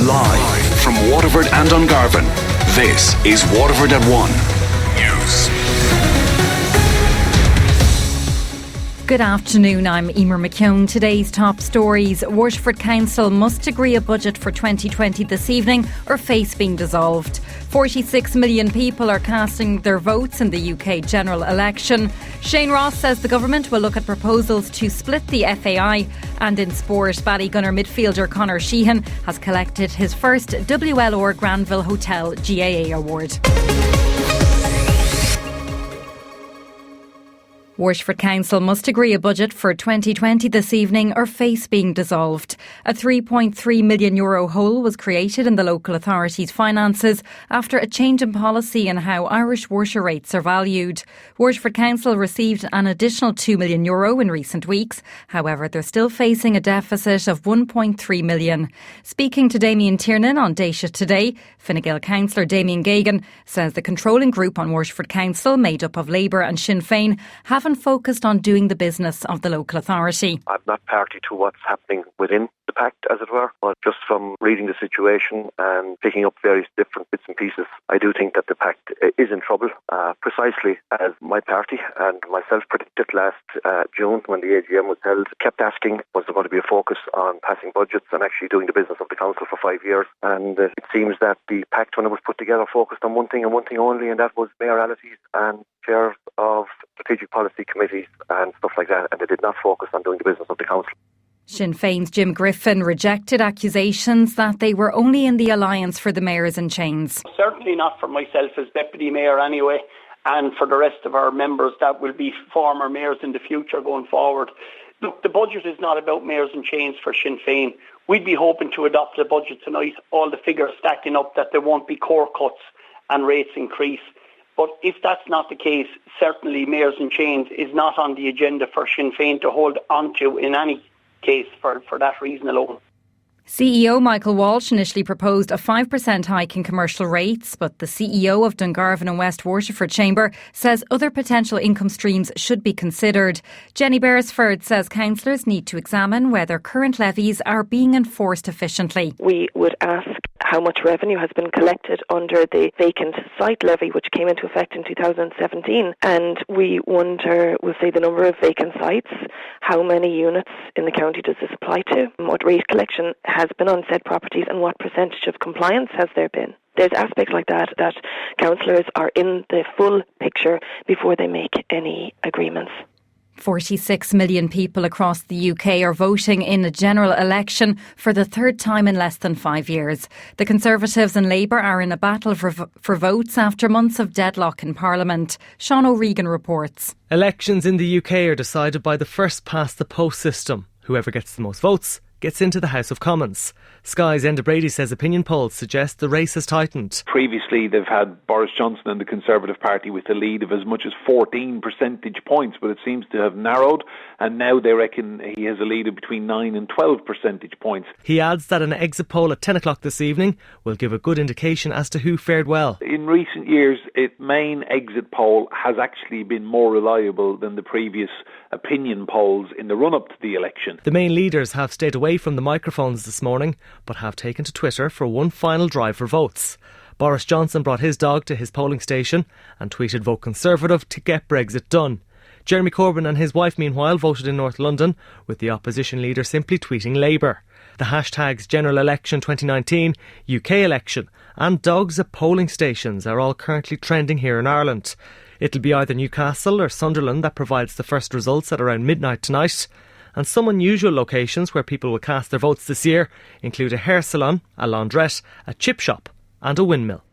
Live from Waterford and Dungarvan, this is Waterford at 1 News. Good afternoon, I'm Eimear McKeown. Today's top stories. Waterford Council must agree a budget for 2020 this evening or face being dissolved. 46 million people are casting their votes in the UK general election. Shane Ross says the government will look at proposals to split the FAI. And in sport, Ballygunner midfielder Conor Sheehan has collected his first WLR Granville Hotel GAA award. Waterford Council must agree a budget for 2020 this evening or face being dissolved. A €3.3 million hole was created in the local authority's finances after a change in policy in how Irish water rates are valued. Waterford Council received an additional €2 million in recent weeks. However, they're still facing a deficit of €1.3 million. Speaking to Damien Tiernan on Daisha Today, Fine Gael councillor Damien Gagan says the controlling group on Waterford Council, made up of Labour and Sinn Féin, haven't focused on doing the business of the local authority. I'm not party to what's happening within the pact, as it were, but just from reading the situation and picking up various different bits and pieces, I do think that the pact is in trouble, precisely as my party and myself predicted last June when the AGM was held, kept asking, was there going to be a focus on passing budgets and actually doing the business of the council for 5 years? And it seems that the pact, when it was put together, focused on one thing and one thing only, and that was mayoralties and chairs of strategic policy committees and stuff like that, and they did not focus on doing the business of the council. Sinn Féin's Jim Griffin rejected accusations that they were only in the alliance for the mayors in chains. Certainly not for myself as deputy mayor anyway, and for the rest of our members that will be former mayors in the future going forward. Look, the budget is not about mayors in chains for Sinn Féin. We'd be hoping to adopt the budget tonight, all the figures stacking up that there won't be core cuts and rates increase. But if that's not the case, certainly mayors in chains is not on the agenda for Sinn Féin to hold onto in any case for that reason alone. CEO Michael Walsh initially proposed a 5% hike in commercial rates, but the CEO of Dungarvan and West Waterford Chamber says other potential income streams should be considered. Jenny Beresford says councillors need to examine whether current levies are being enforced efficiently. We would ask how much revenue has been collected under the vacant site levy, which came into effect in 2017. And we wonder, we'll say, the number of vacant sites, how many units in the county does this apply to, what rate collection has been on said properties, and what percentage of compliance has there been. There's aspects like that councillors are in the full picture before they make any agreements. 46 million people across the UK are voting in a general election for the third time in less than 5 years. The Conservatives and Labour are in a battle for votes after months of deadlock in Parliament. Sean O'Regan reports. Elections in the UK are decided by the first past the post system. Whoever gets the most votes gets into the House of Commons. Sky's Enda Brady says opinion polls suggest the race has tightened. Previously they've had Boris Johnson and the Conservative Party with a lead of as much as 14 percentage points, but it seems to have narrowed, and now they reckon he has a lead of between 9 and 12 percentage points. He adds that an exit poll at 10 o'clock this evening will give a good indication as to who fared well. In recent years, main exit poll has actually been more reliable than the previous opinion polls in the run-up to the election. The main leaders have stayed away from the microphones this morning, but have taken to Twitter for one final drive for votes. Boris Johnson brought his dog to his polling station and tweeted "Vote Conservative to get Brexit done." Jeremy Corbyn and his wife meanwhile voted in North London, with the opposition leader simply tweeting Labour. The hashtags General Election 2019, UK Election and dogs at polling stations are all currently trending here in Ireland. It'll be either Newcastle or Sunderland that provides the first results at around midnight tonight. And some unusual locations where people will cast their votes this year include a hair salon, a laundrette, a chip shop and a windmill.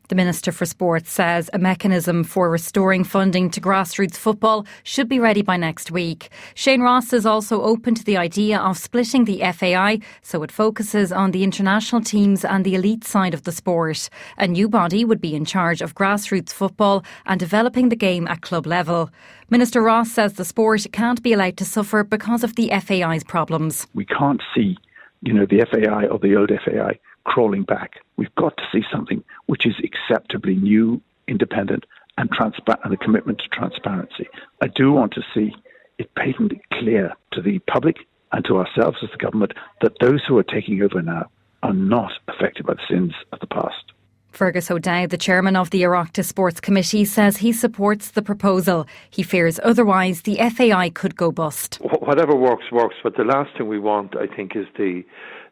The Minister for Sport says a mechanism for restoring funding to grassroots football should be ready by next week. Shane Ross is also open to the idea of splitting the FAI so it focuses on the international teams and the elite side of the sport. A new body would be in charge of grassroots football and developing the game at club level. Minister Ross says the sport can't be allowed to suffer because of the FAI's problems. We can't see, the FAI or the old FAI crawling back. We've got to see something which is acceptably new, independent and transparent, and a commitment to transparency. I do want to see it patently clear to the public and to ourselves as the government that those who are taking over now are not affected by the sins of the past. Fergus O'Dowd, the chairman of the Oireachtas Sports Committee, says he supports the proposal. He fears otherwise the FAI could go bust. Whatever works. But the last thing we want, I think, is the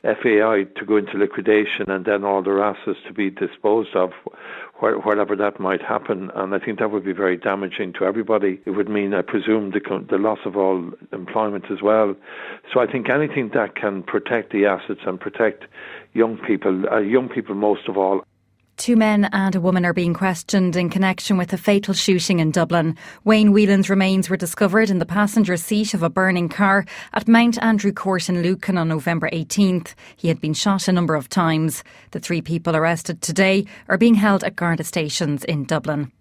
FAI to go into liquidation and then all their assets to be disposed of, wherever that might happen. And I think that would be very damaging to everybody. It would mean, I presume, the loss of all employment as well. So I think anything that can protect the assets and protect young people most of all. 2 men and a woman are being questioned in connection with a fatal shooting in Dublin. Wayne Whelan's remains were discovered in the passenger seat of a burning car at Mount Andrew Court in Lucan on November 18th. He had been shot a number of times. The 3 people arrested today are being held at Garda stations in Dublin.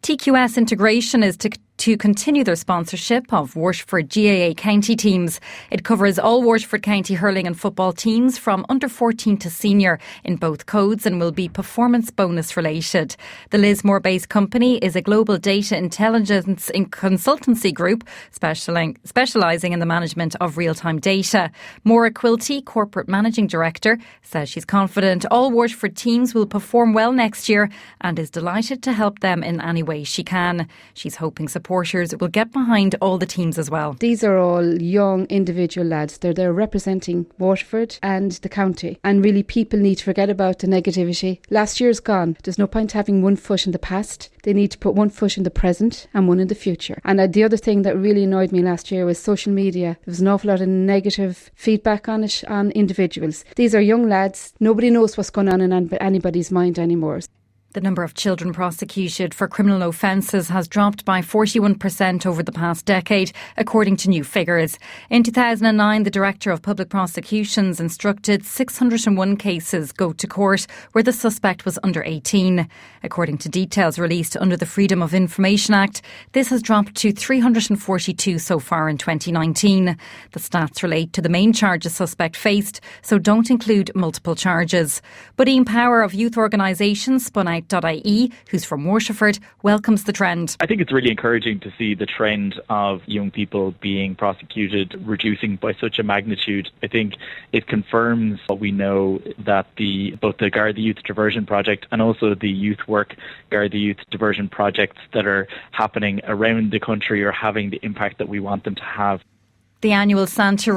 TQS Integration is to continue their sponsorship of Waterford GAA county teams. It covers all Waterford County hurling and football teams from under 14 to senior in both codes and will be performance bonus related. The Lismore-based company is a global data intelligence consultancy group specialising in the management of real-time data. Maura Quilty, corporate managing director, says she's confident all Waterford teams will perform well next year and is delighted to help them in any way she can. She's hoping supporters will get behind all the teams as well. These are all young individual lads. They're there representing Waterford and the county. And really people need to forget about the negativity. Last year's gone. There's no point having one foot in the past. They need to put one foot in the present and one in the future. And the other thing that really annoyed me last year was social media. There was an awful lot of negative feedback on it, on individuals. These are young lads. Nobody knows what's going on in anybody's mind anymore. The number of children prosecuted for criminal offences has dropped by 41% over the past decade, according to new figures. In 2009, the Director of Public Prosecutions instructed 601 cases go to court where the suspect was under 18. According to details released under the Freedom of Information Act, this has dropped to 342 so far in 2019. The stats relate to the main charge a suspect faced, so don't include multiple charges. But Ian Power of youth organisations Spun Out .ie, who's from Waterford, welcomes the trend. I think it's really encouraging to see the trend of young people being prosecuted reducing by such a magnitude. I think it confirms what we know, that both the Garda Youth Diversion Project and also the Youth Work Garda Youth Diversion projects that are happening around the country are having the impact that we want them to have. The annual Santa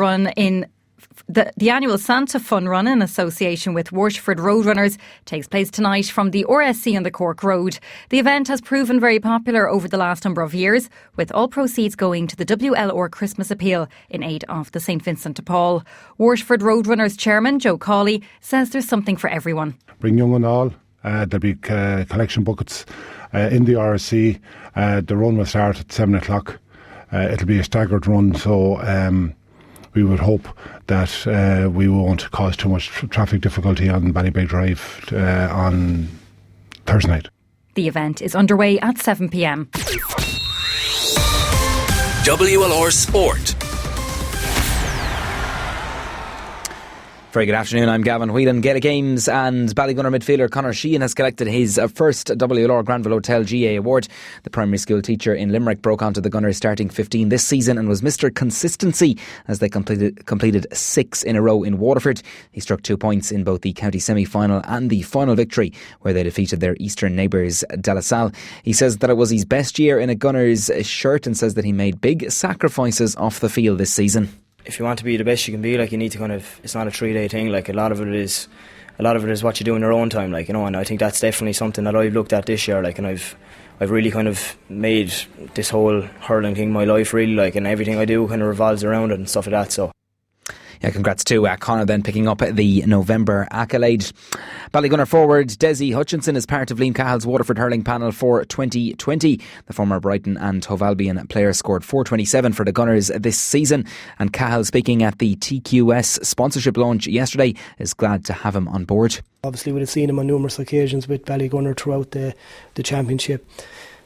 Fun Run in association with Waterford Roadrunners takes place tonight from the RSC on the Cork Road. The event has proven very popular over the last number of years, with all proceeds going to the WLR Christmas Appeal in aid of the St Vincent de Paul. Waterford Roadrunners chairman Joe Cawley says there's something for everyone. Bring young and all. There'll be collection buckets in the RSC. The run will start at 7 o'clock. It'll be a staggered run, so we would hope that we won't cause too much traffic difficulty on Ballybeg Drive on Thursday night. The event is underway at 7 p.m. WLR Sport. Very good afternoon, I'm Gavin. Whelan, Gaelic Games and Ballygunner midfielder Conor Sheehan has collected his first WLR Granville Hotel GA award. The primary school teacher in Limerick broke onto the Gunners starting 15 this season and was Mr Consistency as they completed 6 in a row in Waterford. He struck 2 points in both the county semi-final and the final victory, where they defeated their eastern neighbours De La Salle. He says that it was his best year in a Gunners shirt and says that he made big sacrifices off the field this season. If you want to be the best you can be, you need to it's not a 3-day thing. A lot of it is what you do in your own time, and I think that's definitely something that I've looked at this year, and I've really made this whole hurling thing my life, really, and everything I do revolves around it and stuff like that, so. Yeah, congrats to Conor then picking up the November accolade. Ballygunner forward Desi Hutchinson is part of Liam Cahill's Waterford hurling panel for 2020. The former Brighton and Hove Albion player scored 427 for the Gunners this season, and Cahill, speaking at the TQS sponsorship launch yesterday, is glad to have him on board. Obviously we'd have seen him on numerous occasions with Ballygunner throughout the championship.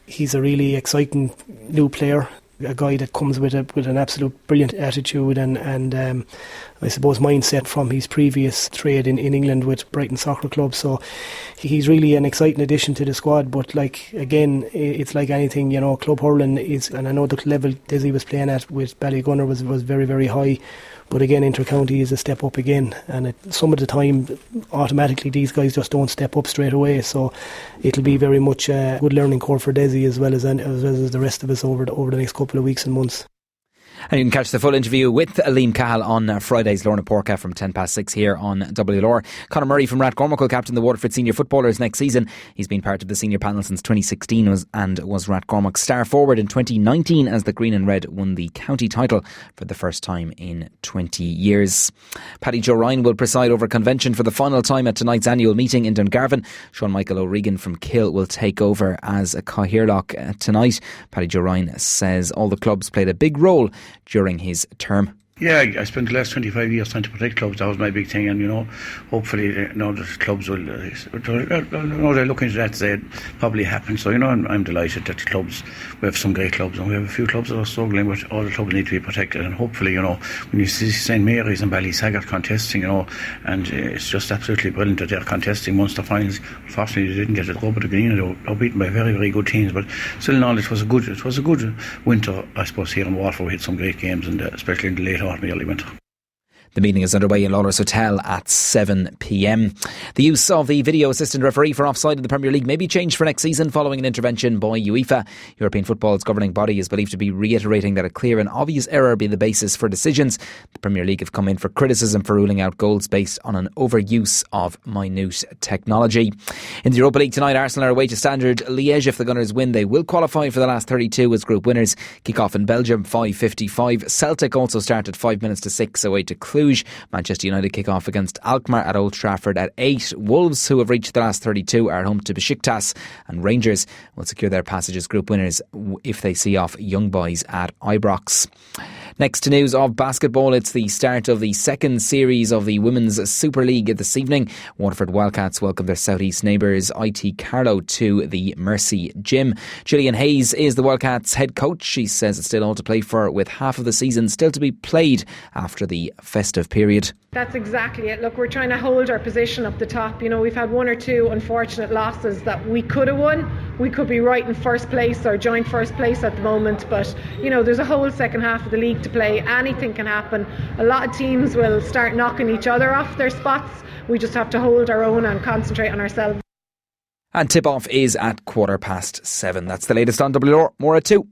He's a really exciting new player, a guy that comes with an absolute brilliant attitude and I suppose mindset from his previous trade in England with Brighton Soccer Club. So he's really an exciting addition to the squad. But again, it's like anything, club hurling is, and I know the level Desi was playing at with Ballygunner was very, very high. But again, inter-county is a step up again, and some of the time, automatically these guys just don't step up straight away. So it'll be very much a good learning curve for Desi as well as the rest of us over the next couple of weeks and months. And you can catch the full interview with Liam Cahill on Friday's Lorna Porca from 6:10 here on WLR. Conor Murray from Rathcormac will captain the Waterford senior footballers next season. He's been part of the senior panel since 2016 and was Rathcormac's star forward in 2019 as the Green and Red won the county title for the first time in 20 years. Paddy Joe Ryan will preside over convention for the final time at tonight's annual meeting in Dungarvan. Sean Michael O'Regan from Kill will take over as a Cathaoirleach tonight. Paddy Joe Ryan says all the clubs played a big role during his term. Yeah, I spent the last 25 years trying to protect clubs. That was my big thing, and hopefully, the clubs will. They're looking into that. They probably happen. So I'm delighted that the clubs. We have some great clubs, and we have a few clubs that are struggling, but all the clubs need to be protected. And hopefully, when you see St Mary's and Ballysaggart contesting, and it's just absolutely brilliant that they're contesting Munster finals. Unfortunately, they didn't get the rub of the green. They were beaten by very, very good teams, but still, in all, it was a good winter. I suppose here in Waterford, we had some great games, and especially in the late autumn, early winter. The meeting is underway in Lawlor's Hotel at 7 p.m. The use of the video assistant referee for offside in the Premier League may be changed for next season following an intervention by UEFA. European football's governing body is believed to be reiterating that a clear and obvious error be the basis for decisions. The Premier League have come in for criticism for ruling out goals based on an overuse of minute technology. In the Europa League tonight, Arsenal are away to Standard Liège. If the Gunners win, they will qualify for the last 32 as group winners. Kick-off in Belgium, 5:55. Celtic also start at 5 minutes to 6 away to Cluj. Manchester United kick off against Alkmaar at Old Trafford at 8. Wolves, who have reached the last 32, are home to Besiktas, and Rangers will secure their passage as group winners if they see off Young Boys at Ibrox. Next to news of basketball, it's the start of the second series of the Women's Super League this evening. Waterford Wildcats welcome their southeast neighbours IT Carlow to the Mercy Gym. Gillian Hayes is the Wildcats head coach. She says it's still all to play for, with half of the season still to be played after the festive period. That's exactly it. Look, we're trying to hold our position up the top. We've had one or two unfortunate losses that we could have won. We could be right in first place or joint first place at the moment, but there's a whole second half of the league to play. Anything can happen. A lot of teams will start knocking each other off their spots. We just have to hold our own and concentrate on ourselves. And tip-off is at 7:15. That's the latest on WLR. More at 2.